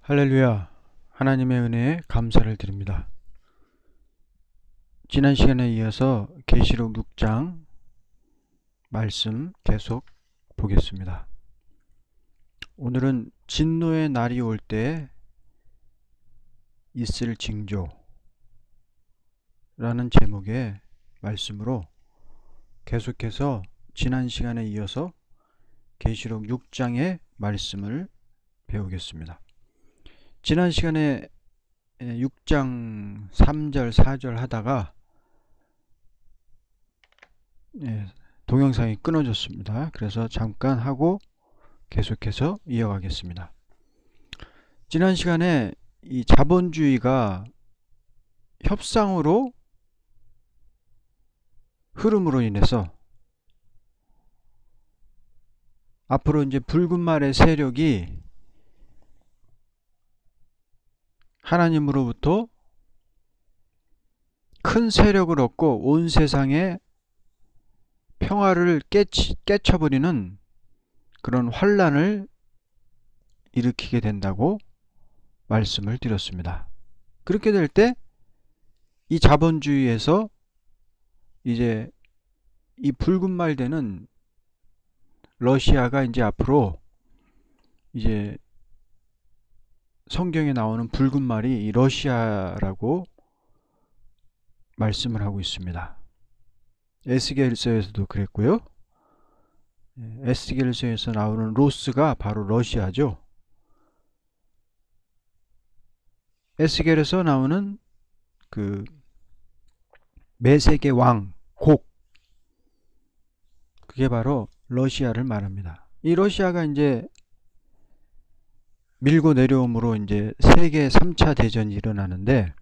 할렐루야. 하나님의 은혜에 감사를 드립니다. 지난 시간에 이어서 계시록 6장 말씀 계속 보겠습니다. 오늘은 진노의 날이 올 때 있을 징조 라는 제목의 말씀으로 계속해서 지난 시간에 이어서 계시록 6장의 말씀을 배우겠습니다. 지난 시간에 6장 3절 4절 하다가 동영상이 끊어졌습니다. 그래서 잠깐 하고 계속해서 이어가겠습니다. 지난 시간에 이 자본주의가 협상으로 흐름으로 인해서 앞으로 이제 붉은 말의 세력이 하나님으로부터 큰 세력을 얻고 온 세상에 평화를 깨쳐버리는 그런 환란을 일으키게 된다고 말씀을 드렸습니다. 그렇게 될 때 이 자본주의에서 이제 이 붉은 말 되는 러시아가 이제 앞으로 이제 성경에 나오는 붉은 말이 이 러시아라고 말씀을 하고 있습니다. 에스겔서에서도 그랬고요. 에스겔서에서 나오는 로스가 바로 러시아죠. 에스겔에서 나오는 그 메색의 왕 곡, 그게 바로 러시아를 말합니다. 이 러시아가 이제 밀고 내려옴으로 이제 세계 3차 대전이 일어나는데,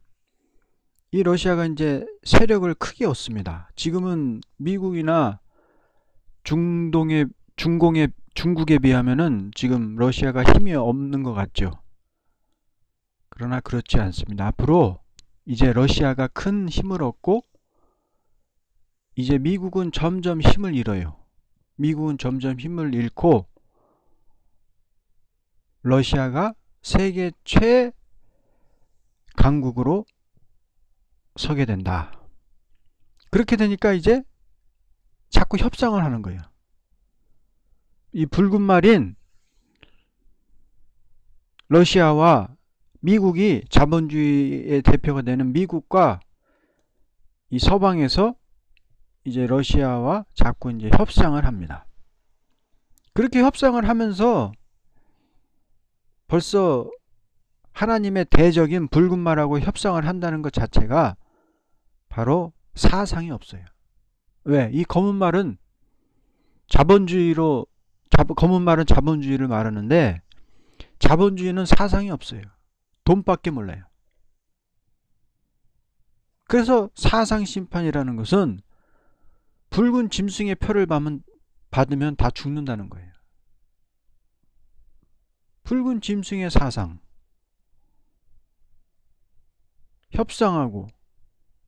이 러시아가 이제 세력을 크게 얻습니다. 지금은 미국이나 중국에 비하면은 지금 러시아가 힘이 없는 것 같죠. 그러나 그렇지 않습니다. 앞으로 이제 러시아가 큰 힘을 얻고 이제 미국은 점점 힘을 잃어요. 미국은 점점 힘을 잃고 러시아가 세계 최강국으로 서게 된다. 그렇게 되니까 이제 자꾸 협상을 하는 거예요. 이 붉은 말인 러시아와 미국이, 자본주의의 대표가 되는 미국과 이 서방에서 이제 러시아와 자꾸 이제 협상을 합니다. 그렇게 협상을 하면서 벌써 하나님의 대적인 붉은 말하고 협상을 한다는 것 자체가 바로 사상이 없어요. 왜? 이 검은 말은 검은 말은 자본주의를 말하는데, 자본주의는 사상이 없어요. 돈밖에 몰라요. 그래서 사상 심판이라는 것은 붉은 짐승의 표를 받으면 다 죽는다는 거예요. 붉은 짐승의 사상, 협상하고,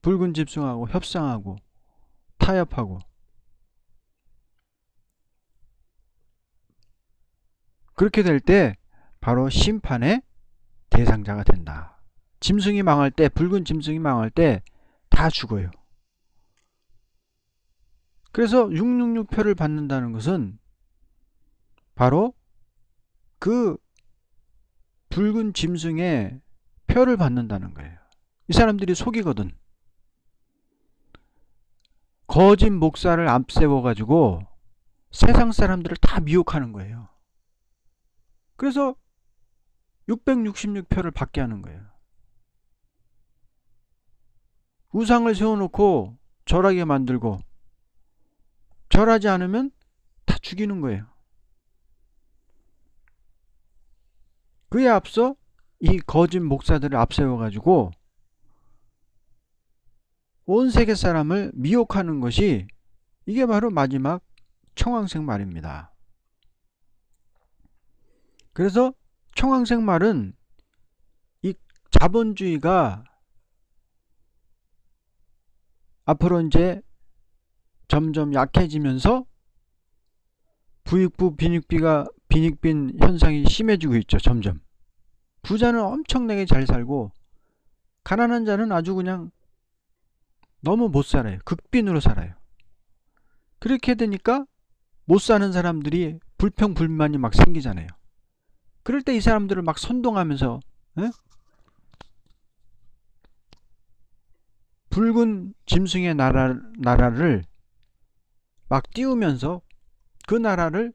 붉은 짐승하고 협상하고 타협하고, 그렇게 될 때 바로 심판의 대상자가 된다. 짐승이 망할 때, 붉은 짐승이 망할 때 다 죽어요. 그래서 666표를 받는다는 것은 바로 그 붉은 짐승의 표를 받는다는 거예요. 이 사람들이 속이거든. 거짓 목사를 앞세워가지고 세상 사람들을 다 미혹하는 거예요. 그래서 666표를 받게 하는 거예요. 우상을 세워놓고 절하게 만들고, 절하지 않으면 다 죽이는 거예요. 그에 앞서 이 거짓 목사들을 앞세워가지고 온 세계 사람을 미혹하는 것이, 이게 바로 마지막 청황색 말입니다. 그래서 청황색 말은 이 자본주의가 앞으로 이제 점점 약해지면서 부익부 빈익빈 현상이 심해지고 있죠. 점점 부자는 엄청나게 잘 살고 가난한 자는 아주 그냥 너무 못 살아요. 극빈으로 살아요. 그렇게 되니까 못 사는 사람들이 불평불만이 막 생기잖아요. 그럴 때 이 사람들을 막 선동하면서 에? 붉은 짐승의 나라를 막 띄우면서 그 나라를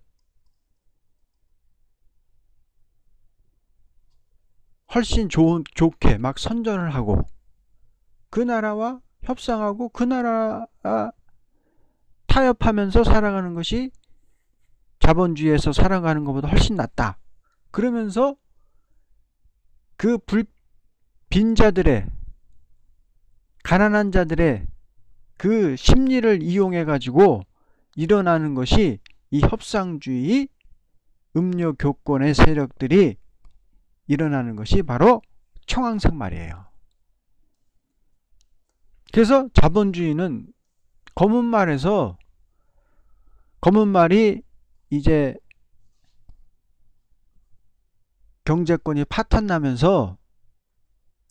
훨씬 좋게 막 선전을 하고 그 나라와 협상하고 그 나라 타협하면서 살아가는 것이 자본주의에서 살아가는 것보다 훨씬 낫다. 그러면서 그 빈자들의 가난한 자들의 그 심리를 이용해 가지고 일어나는 것이 이 협상주의 음료 교권의 세력들이 일어나는 것이 바로 청황색 말이에요. 그래서 자본주의는 검은 말이 이제 경제권이 파탄나면서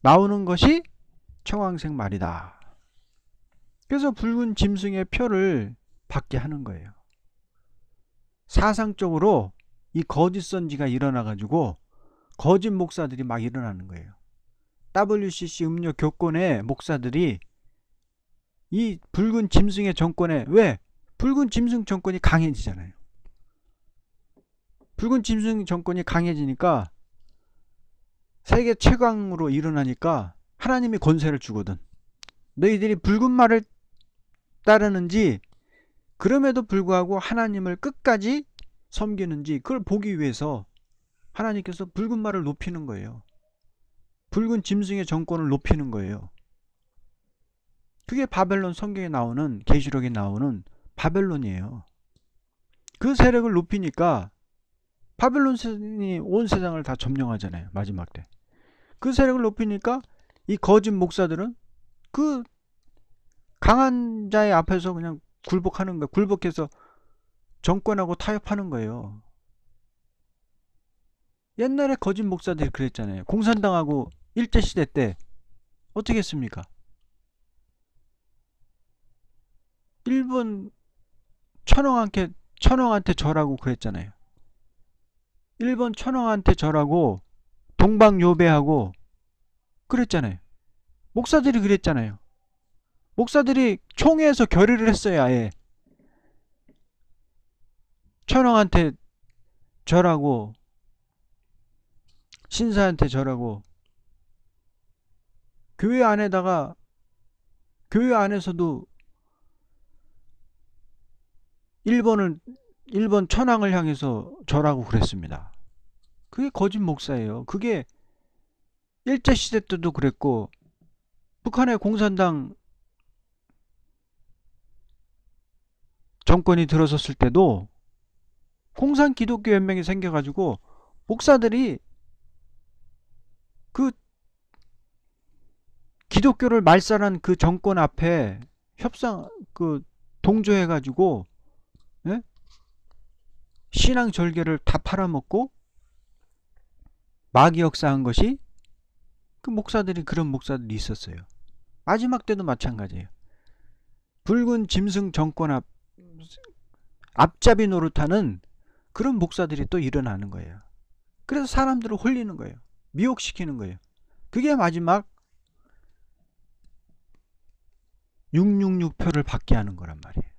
나오는 것이 청황색 말이다. 그래서 붉은 짐승의 표를 받게 하는 거예요. 사상적으로 이 거짓 선지가 일어나가지고 거짓 목사들이 막 일어나는 거예요. WCC 음료 교권의 목사들이 이 붉은 짐승의 정권에 왜? 붉은 짐승 정권이 강해지잖아요. 붉은 짐승 정권이 강해지니까 세계 최강으로 일어나니까 하나님이 권세를 주거든. 너희들이 붉은 말을 따르는지 그럼에도 불구하고 하나님을 끝까지 섬기는지 그걸 보기 위해서 하나님께서 붉은 말을 높이는 거예요. 붉은 짐승의 정권을 높이는 거예요. 그게 바벨론 성경에 나오는 계시록에 나오는 바벨론이에요. 그 세력을 높이니까 바벨론이 온 세상을 다 점령하잖아요. 마지막 때. 그 세력을 높이니까 이 거짓 목사들은 그 강한 자의 앞에서 그냥 굴복하는 거예요. 굴복해서 정권하고 타협하는 거예요. 옛날에 거짓 목사들이 그랬잖아요. 공산당하고 일제시대 때 어떻게 했습니까? 일본 천황한테 절하고 그랬잖아요. 일본 천황한테 절하고 동방요배하고 그랬잖아요. 목사들이 그랬잖아요. 목사들이 총회에서 결의를 했어요. 아예 천황한테 절하고 신사한테 절하고 교회 안에서도 일본 천황을 향해서 절하고 그랬습니다. 그게 거짓 목사예요. 그게 일제시대 때도 그랬고 북한의 공산당 정권이 들어섰을 때도 공산기독교연맹이 생겨가지고 목사들이 그 기독교를 말살한 그 정권 앞에 동조해가지고 예? 신앙 절개를 다 팔아먹고 마귀 역사한 것이 그 목사들이 그런 목사들이 있었어요. 마지막 때도 마찬가지예요. 붉은 짐승 정권 앞잡이 노릇하는 그런 목사들이 또 일어나는 거예요. 그래서 사람들을 홀리는 거예요. 미혹시키는 거예요. 그게 마지막 666표를 받게 하는 거란 말이에요.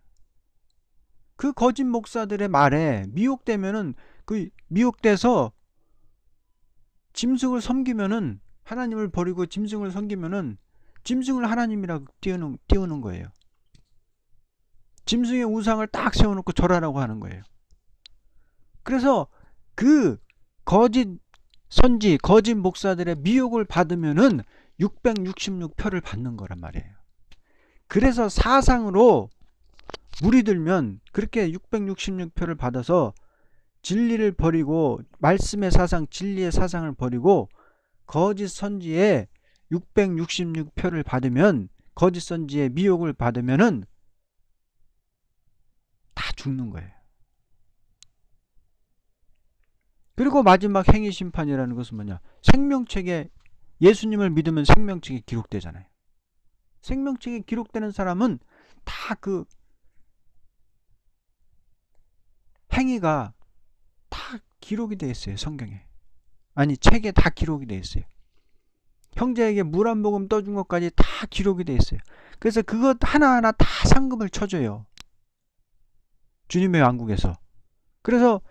그 거짓 목사들의 말에 미혹되면은 그 미혹돼서 짐승을 섬기면은 하나님을 버리고 짐승을 섬기면은 짐승을 하나님이라고 띄우는 거예요. 짐승의 우상을 딱 세워놓고 절하라고 하는 거예요. 그래서 그 거짓 선지, 거짓 목사들의 미혹을 받으면은 666표를 받는 거란 말이에요. 그래서 사상으로 물이 들면 그렇게 666표를 받아서 진리를 버리고 말씀의 사상, 진리의 사상을 버리고 거짓 선지에 666표를 받으면 거짓 선지의 미혹을 받으면은 다 죽는 거예요. 그리고 마지막 행위 심판이라는 것은 뭐냐? 생명책에, 예수님을 믿으면 생명책에 기록되잖아요. 생명책에 기록되는 사람은 다 그 행위가 다 기록이 되어 있어요. 성경에. 아니, 책에 다 기록이 되어 있어요. 형제에게 물 한 모금 떠준 것까지 다 기록이 되어 있어요. 그래서 그것 하나하나 다 상급을 쳐줘요. 주님의 왕국에서. 그래서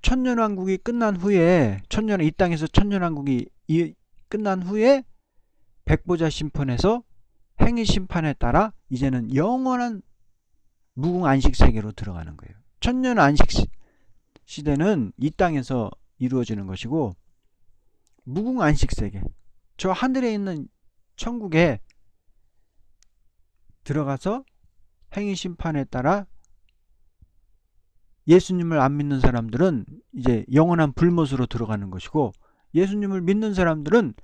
천년왕국이 끝난 후에, 이 땅에서 천년왕국이 끝난 후에 백보자 심판에서 행위 심판에 따라 이제는 영원한 무궁 안식 세계로 들어가는 거예요. 천년 안식 시대는 이 땅에서 이루어지는 것이고, 무궁 안식 세계, 저 하늘에 있는 천국에 들어가서 행위 심판에 따라 예수님을 안 믿는 사람들은 이제 영원한 불못으로 들어가는 것이고, 예수님을 믿는 사람들은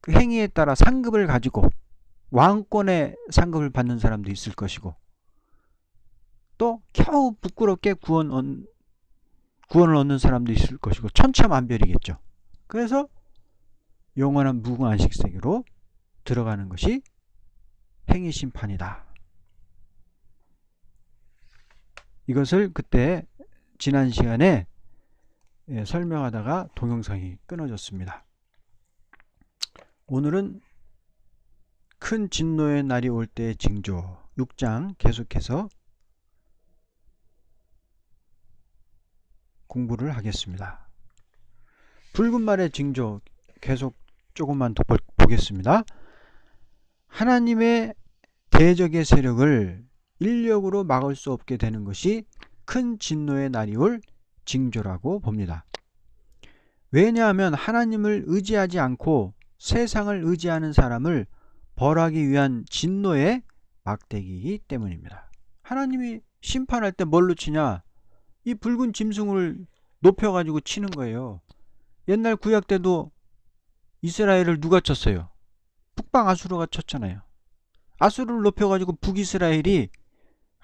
그 행위에 따라 상급을 가지고 왕권의 상급을 받는 사람도 있을 것이고, 또 겨우 부끄럽게 구원을 얻는 사람도 있을 것이고, 천차만별이겠죠. 그래서 영원한 무궁안식 세계로 들어가는 것이 행위 심판이다. 이것을 그때 지난 시간에 설명하다가 동영상이 끊어졌습니다. 오늘은 큰 진노의 날이 올 때의 징조 6장 계속해서 공부를 하겠습니다. 붉은 말의 징조 계속 조금만 더 보겠습니다. 하나님의 대적의 세력을 인력으로 막을 수 없게 되는 것이 큰 진노의 날이 올 징조라고 봅니다. 왜냐하면 하나님을 의지하지 않고 세상을 의지하는 사람을 벌하기 위한 진노의 막대기이기 때문입니다. 하나님이 심판할 때 뭘로 치냐? 이 붉은 짐승을 높여가지고 치는 거예요. 옛날 구약 때도 이스라엘을 누가 쳤어요? 북방 아수르가 쳤잖아요. 아수르를 높여가지고 북이스라엘이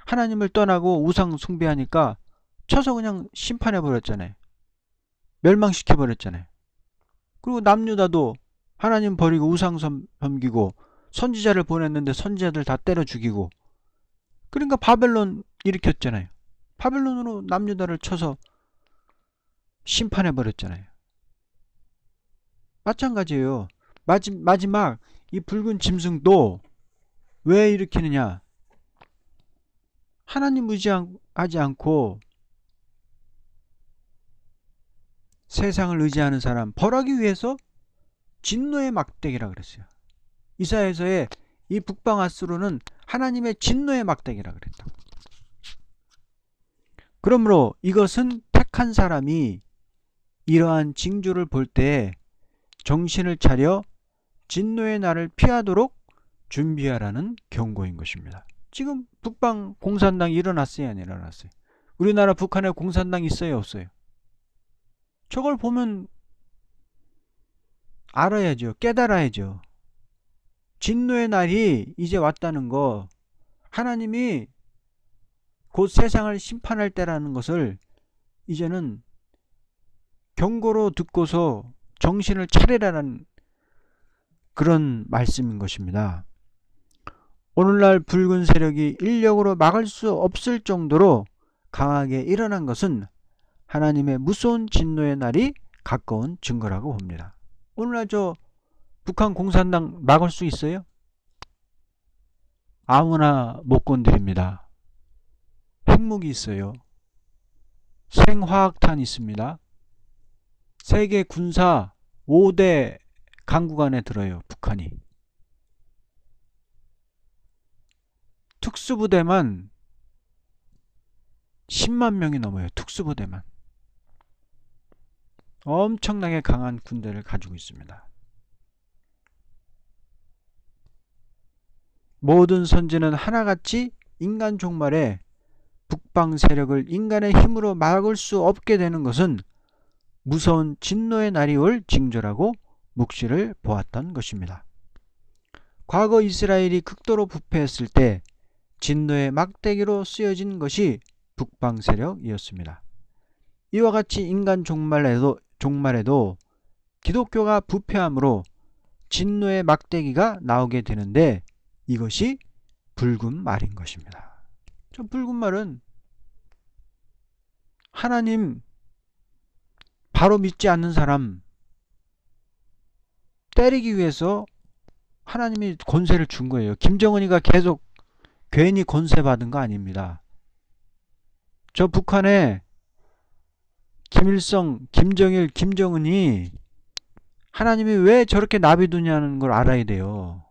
하나님을 떠나고 우상 숭배하니까 쳐서 그냥 심판해버렸잖아요. 멸망시켜버렸잖아요. 그리고 남유다도 하나님 버리고 우상 섬기고 선지자를 보냈는데 선지자들 다 때려 죽이고, 그러니까 바벨론 일으켰잖아요. 바벨론으로 남유다를 쳐서 심판해버렸잖아요. 마찬가지예요. 마지막 이 붉은 짐승도 왜 일으키느냐? 하나님 의지하지 않고 세상을 의지하는 사람 벌하기 위해서 진노의 막대기라 그랬어요. 이사야서에 이 북방 아수르는 하나님의 진노의 막대기라 그랬다. 그러므로 이것은 택한 사람이 이러한 징조를 볼 때 정신을 차려 진노의 날을 피하도록 준비하라는 경고인 것입니다. 지금 북방 공산당이 일어났어요, 안 일어났어요? 우리나라 북한에 공산당 있어요, 없어요? 저걸 보면 알아야죠. 깨달아야죠. 진노의 날이 이제 왔다는 거, 하나님이 곧 세상을 심판할 때라는 것을 이제는 경고로 듣고서 정신을 차리라는 그런 말씀인 것입니다. 오늘날 붉은 세력이 인력으로 막을 수 없을 정도로 강하게 일어난 것은 하나님의 무서운 진노의 날이 가까운 증거라고 봅니다. 오늘날 저 북한 공산당 막을 수 있어요? 아무나 못 건드립니다. 핵무기 있어요. 생화학탄 있습니다. 세계 군사 5대 강국 안에 들어요, 북한이. 특수부대만 10만 명이 넘어요. 특수부대만. 엄청나게 강한 군대를 가지고 있습니다. 모든 선지는 하나같이 인간 종말에 북방 세력을 인간의 힘으로 막을 수 없게 되는 것은 무서운 진노의 날이 올 징조라고 묵시를 보았던 것입니다. 과거 이스라엘이 극도로 부패했을 때 진노의 막대기로 쓰여진 것이 북방 세력이었습니다. 이와 같이 인간 종말에도 기독교가 부패함으로 진노의 막대기가 나오게 되는데 이것이 붉은 말인 것입니다. 저 붉은 말은 하나님 바로 믿지 않는 사람 때리기 위해서 하나님이 권세를 준 거예요. 김정은이가 계속 괜히 권세 받은 거 아닙니다. 저 북한에 김일성, 김정일, 김정은이 하나님이 왜 저렇게 나비두냐는 걸 알아야 돼요.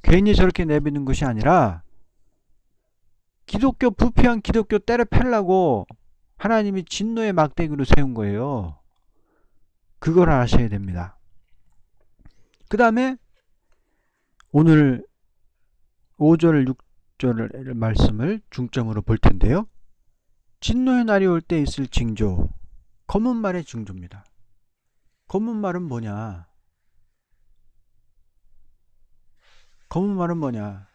괜히 저렇게 내비는 것이 아니라 기독교 부패한 기독교 때려 패려고 하나님이 진노의 막대기로 세운 거예요. 그걸 아셔야 됩니다. 그 다음에 오늘 5절 6절 말씀을 중점으로 볼 텐데요. 진노의 날이 올 때 있을 징조, 검은 말의 징조입니다. 검은 말은 뭐냐? 검은 말은 뭐냐?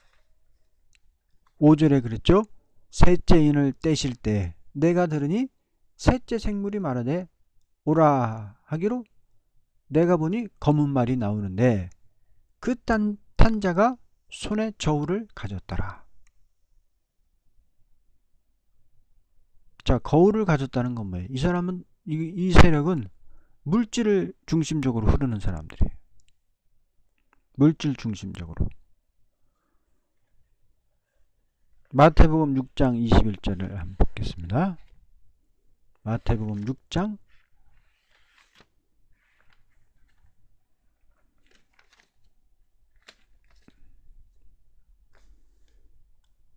5절에 그랬죠? 셋째 인을 떼실 때 내가 들으니 셋째 생물이 말하되 오라 하기로 내가 보니 검은 말이 나오는데 그 탄자가 손에 저울을 가졌더라. 자, 거울을 가졌다는 건 뭐예요? 이 사람은 이 세력은 물질을 중심적으로 흐르는 사람들이에요. 물질 중심적으로. 마태복음 6장 21절을 한번 보겠습니다. 마태복음 6장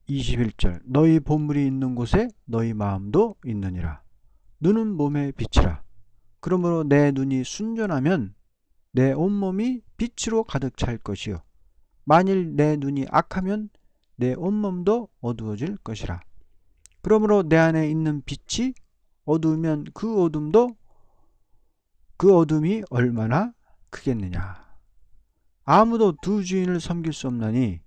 21절 너희 보물이 있는 곳에 너희 마음도 있느니라. 눈은 몸의 빛이라. 그러므로 내 눈이 순전하면 내 온몸이 빛으로 가득 찰 것이요 만일 내 눈이 악하면 내 온몸도 어두워질 것이라. 그러므로 내 안에 있는 빛이 어두우면 그 어둠이 얼마나 크겠느냐. 아무도 두 주인을 섬길 수 없나니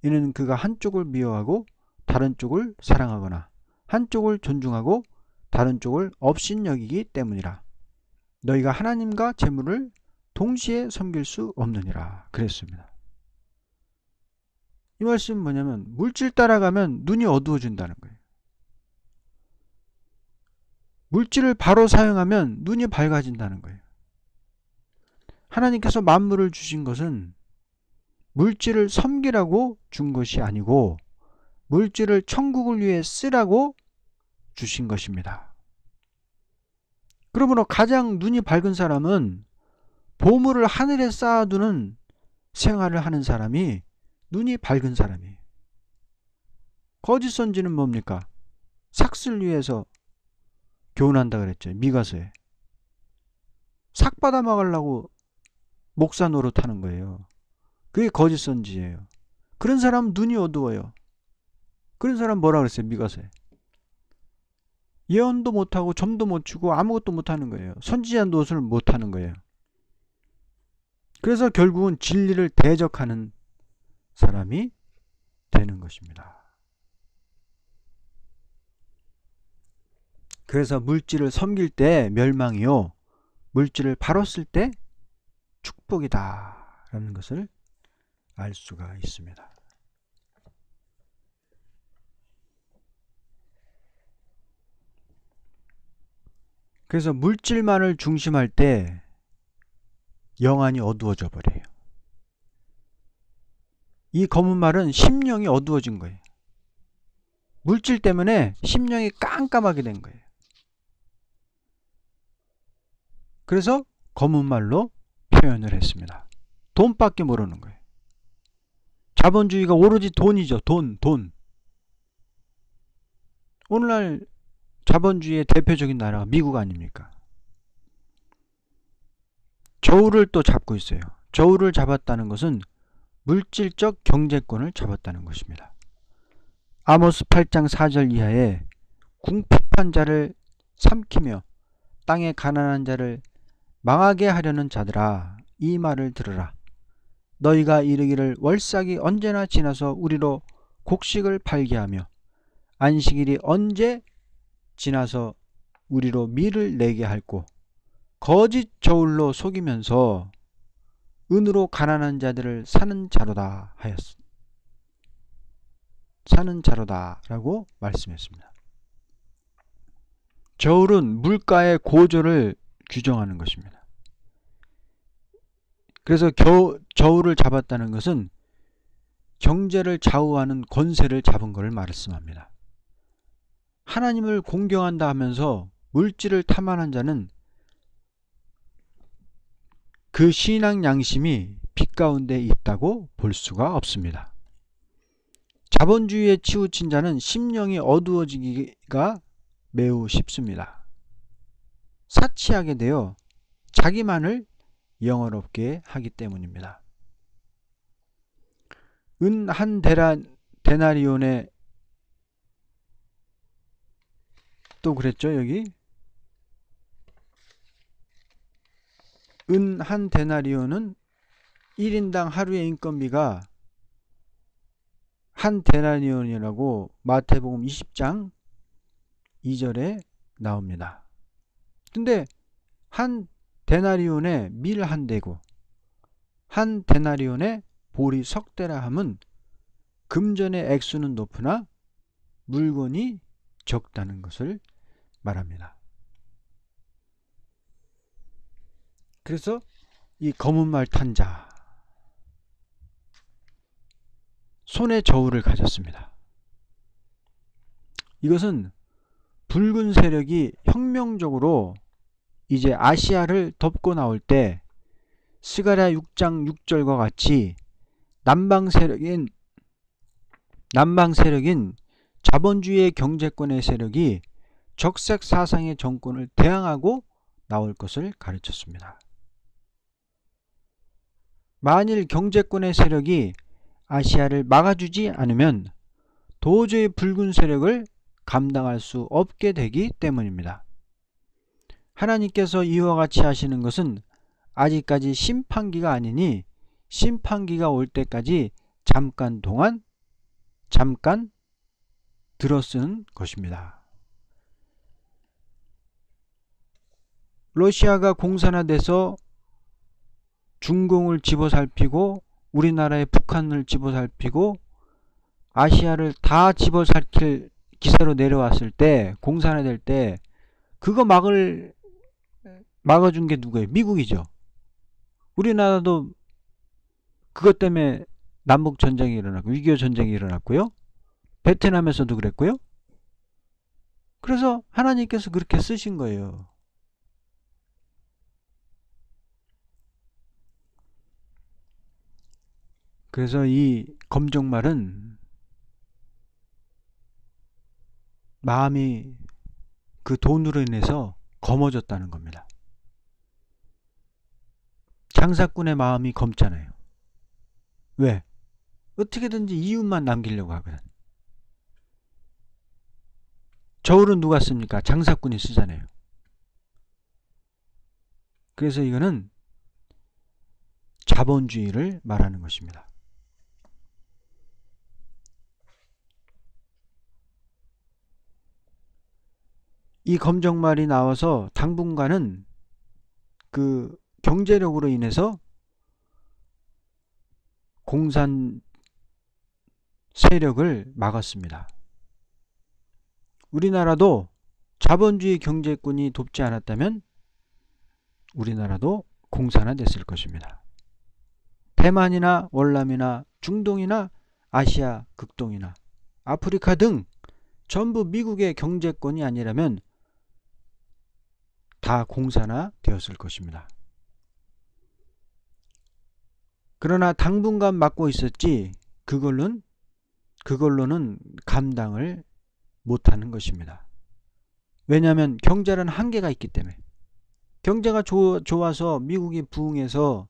이는 그가 한쪽을 미워하고 다른 쪽을 사랑하거나 한쪽을 존중하고 다른 쪽을 업신여기기 때문이라. 너희가 하나님과 재물을 동시에 섬길 수 없느니라 그랬습니다. 이 말씀은 뭐냐면 물질 따라가면 눈이 어두워진다는 거예요. 물질을 바로 사용하면 눈이 밝아진다는 거예요. 하나님께서 만물을 주신 것은 물질을 섬기라고 준 것이 아니고 물질을 천국을 위해 쓰라고 주신 것입니다. 그러므로 가장 눈이 밝은 사람은 보물을 하늘에 쌓아두는 생활을 하는 사람이 눈이 밝은 사람이에요. 거짓 선지는 뭡니까? 삭슬 위해서 교훈한다 그랬죠. 미가서에. 삭 받아 먹으려고 목사 노릇하는 거예요. 그게 거짓 선지예요. 그런 사람은 눈이 어두워요. 그런 사람 뭐라 그랬어요? 미가서에. 예언도 못하고 점도 못 치고 아무것도 못하는 거예요. 선지자 노릇을 못하는 거예요. 그래서 결국은 진리를 대적하는 사람이 되는 것입니다. 그래서 물질을 섬길 때 멸망이요 물질을 바로 쓸 때 축복이다 라는 것을 알 수가 있습니다. 그래서 물질만을 중심할 때 영안이 어두워져 버려요. 이 검은 말은 심령이 어두워진 거예요. 물질 때문에 심령이 깜깜하게 된 거예요. 그래서 검은 말로 표현을 했습니다. 돈밖에 모르는 거예요. 자본주의가 오로지 돈이죠. 돈. 오늘날 자본주의의 대표적인 나라가 미국 아닙니까? 저울을 또 잡고 있어요. 저울을 잡았다는 것은 물질적 경제권을 잡았다는 것입니다. 아모스 8장 4절 이하에 궁핍한 자를 삼키며 땅에 가난한 자를 망하게 하려는 자들아 이 말을 들으라. 너희가 이르기를 월삭이 언제나 지나서 우리로 곡식을 팔게 하며 안식일이 언제 지나서 우리로 밀을 내게 할고 거짓 저울로 속이면서 은으로 가난한 자들을 사는 자로다 하였어. 사는 자로다 라고 말씀했습니다. 저울은 물가의 고조를 규정하는 것입니다. 그래서 저울을 잡았다는 것은 경제를 좌우하는 권세를 잡은 것을 말씀합니다. 하나님을 공경한다 하면서 물질을 탐하는 자는 그 신앙 양심이 빛 가운데 있다고 볼 수가 없습니다. 자본주의에 치우친 자는 심령이 어두워지기가 매우 쉽습니다. 사치하게 되어 자기만을 영화롭게 하기 때문입니다. 은 한 데나리온에 또 그랬죠. 여기 은 한 데나리온은 1인당 하루의 인건비가 한 데나리온이라고 마태복음 20장 2절에 나옵니다. 근데 한 데나리온에 밀 한 대고 한 데나리온에 보리 석 대라 함은 금전의 액수는 높으나 물건이 적다는 것을 말합니다. 그래서 이 검은 말 탄 자, 손에 저울을 가졌습니다. 이것은 붉은 세력이 혁명적으로 이제 아시아를 덮고 나올 때 스가랴 6장 6절과 같이 남방 세력인 자본주의의 경제권의 세력이 적색 사상의 정권을 대항하고 나올 것을 가르쳤습니다. 만일 경제권의 세력이 아시아를 막아주지 않으면 도저히 붉은 세력을 감당할 수 없게 되기 때문입니다. 하나님께서 이와 같이 하시는 것은 아직까지 심판기가 아니니 심판기가 올 때까지 잠깐 들어쓰는 것입니다. 러시아가 공산화돼서 중공을 집어살피고 우리나라의 북한을 집어살피고 아시아를 다 집어살킬 기세로 내려왔을 때, 공산화될 때 그거 막아준 게 누구예요? 미국이죠. 우리나라도 그것 때문에 남북 전쟁이 일어났고 6.25 전쟁이 일어났고요. 베트남에서도 그랬고요. 그래서 하나님께서 그렇게 쓰신 거예요. 그래서 이 검정말은 마음이 그 돈으로 인해서 검어졌다는 겁니다. 장사꾼의 마음이 검잖아요. 왜? 어떻게든지 이윤만 남기려고 하거든. 저울은 누가 씁니까? 장사꾼이 쓰잖아요. 그래서 이거는 자본주의를 말하는 것입니다. 이 검정말이 나와서 당분간은 그 경제력으로 인해서 공산 세력을 막았습니다. 우리나라도 자본주의 경제권이 돕지 않았다면 우리나라도 공산화됐을 것입니다. 대만이나 월남이나 중동이나 아시아 극동이나 아프리카 등 전부 미국의 경제권이 아니라면 다 공산화되었을 것입니다. 그러나 당분간 막고 있었지 그걸로는 감당을 못하는 것입니다. 왜냐하면 경제라는 한계가 있기 때문에. 경제가 좋아서 미국이 부흥해서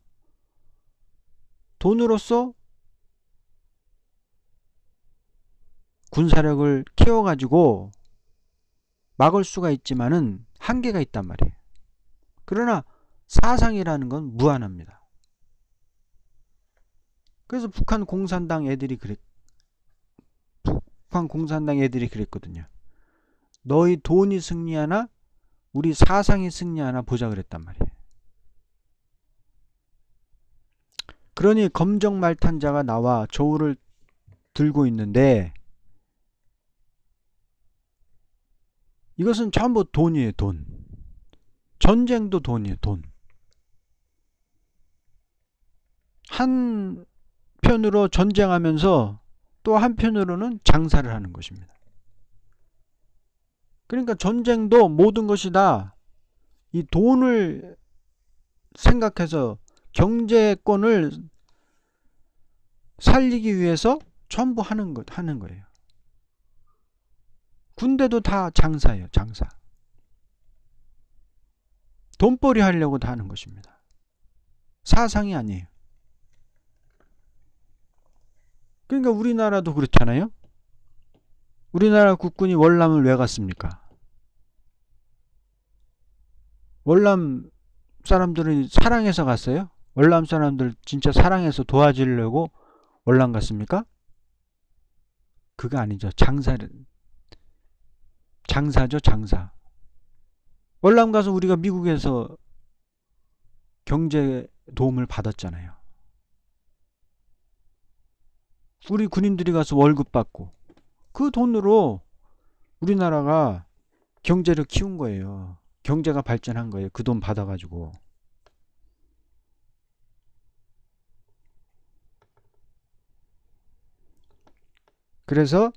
돈으로써 군사력을 키워가지고 막을 수가 있지만은 한계가 있단 말이에요. 그러나 사상이라는 건 무한합니다. 그래서 북한 공산당 애들이 그랬거든요. 너희 돈이 승리하나 우리 사상이 승리하나 보자 그랬단 말이에요. 그러니 검정말탄자가 나와 저울을 들고 있는데 이것은 전부 돈이에요. 돈. 전쟁도 돈이에요. 돈. 한편으로 전쟁하면서 또 한편으로는 장사를 하는 것입니다. 그러니까 전쟁도 모든 것이 다 이 돈을 생각해서 경제권을 살리기 위해서 전부 하는 거예요. 군대도 다 장사예요. 장사. 돈벌이 하려고 다 하는 것입니다. 사상이 아니에요. 그러니까 우리나라도 그렇잖아요. 우리나라 국군이 월남을 왜 갔습니까? 월남 사람들은 사랑해서 갔어요? 월남 사람들 진짜 사랑해서 도와주려고 월남 갔습니까? 그거 아니죠. 장사죠. 장사. 월남 가서 우리가 미국에서 경제 도움을 받았잖아요. 우리 군인들이 가서 월급 받고 그 돈으로 우리나라가 경제를 키운 거예요. 경제가 발전한 거예요. 그 돈 받아가지고. 그래서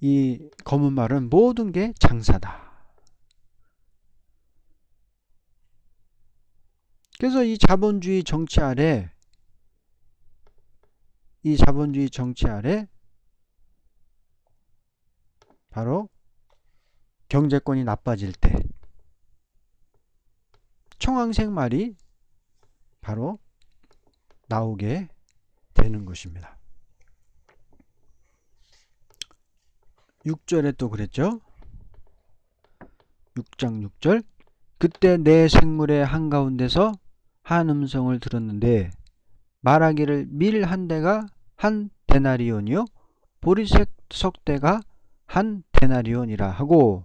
이 검은 말은 모든 게 장사다. 그래서 이 자본주의 정치 아래 바로 경제권이 나빠질 때 청황색말이 바로 나오게 되는 것입니다. 6절에 또 그랬죠. 6장 6절 그때 내 생물의 한가운데서 한 음성을 들었는데 말하기를 밀 한 대가 한 데나리온이요 보리색 석대가 한 데나리온이라 하고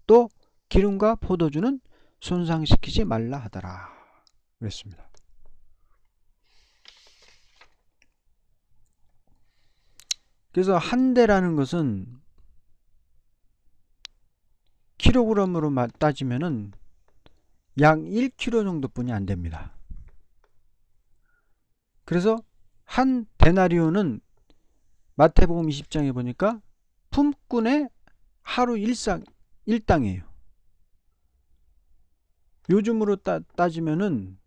또 기름과 포도주는 손상시키지 말라 하더라 그랬습니다. 그래서 한 대라는 것은 킬로그램으로 따지면은 약 1kg 정도뿐이 안 됩니다. 그래서 한 데나리온은 마태복음 20장에 보니까 품꾼의 하루 일당이에요. 요즘으로 따지면은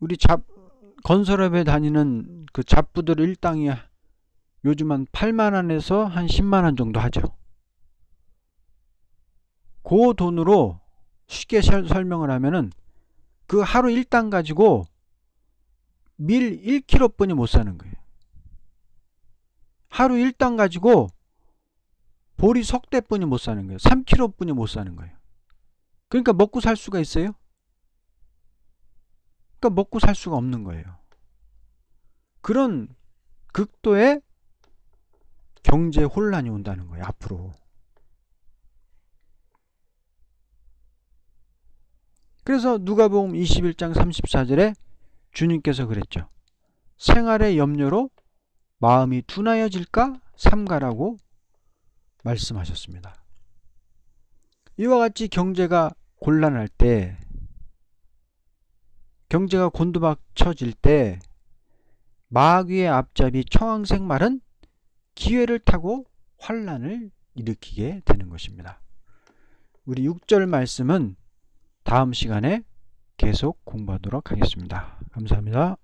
우리 건설업에 다니는 그 잡부들 일당이 요즘 한 8만원에서 한 10만원 정도 하죠. 그 돈으로 쉽게 설명을 하면은 그 하루 일당 가지고 밀 1kg뿐이 못 사는 거예요. 하루 일당 가지고 보리 석대뿐이 못 사는 거예요. 3kg뿐이 못 사는 거예요. 그러니까 먹고 살 수가 있어요? 그러니까 먹고 살 수가 없는 거예요. 그런 극도의 경제 혼란이 온다는 거예요. 앞으로. 그래서 누가복음 21장 34절에 주님께서 그랬죠. 생활의 염려로 마음이 둔하여질까 삼가라고 말씀하셨습니다. 이와 같이 경제가 곤란할 때, 경제가 곤두박쳐질 때 마귀의 앞잡이 청황색 말은 기회를 타고 환란을 일으키게 되는 것입니다. 우리 6절 말씀은 다음 시간에 계속 공부하도록 하겠습니다. 감사합니다.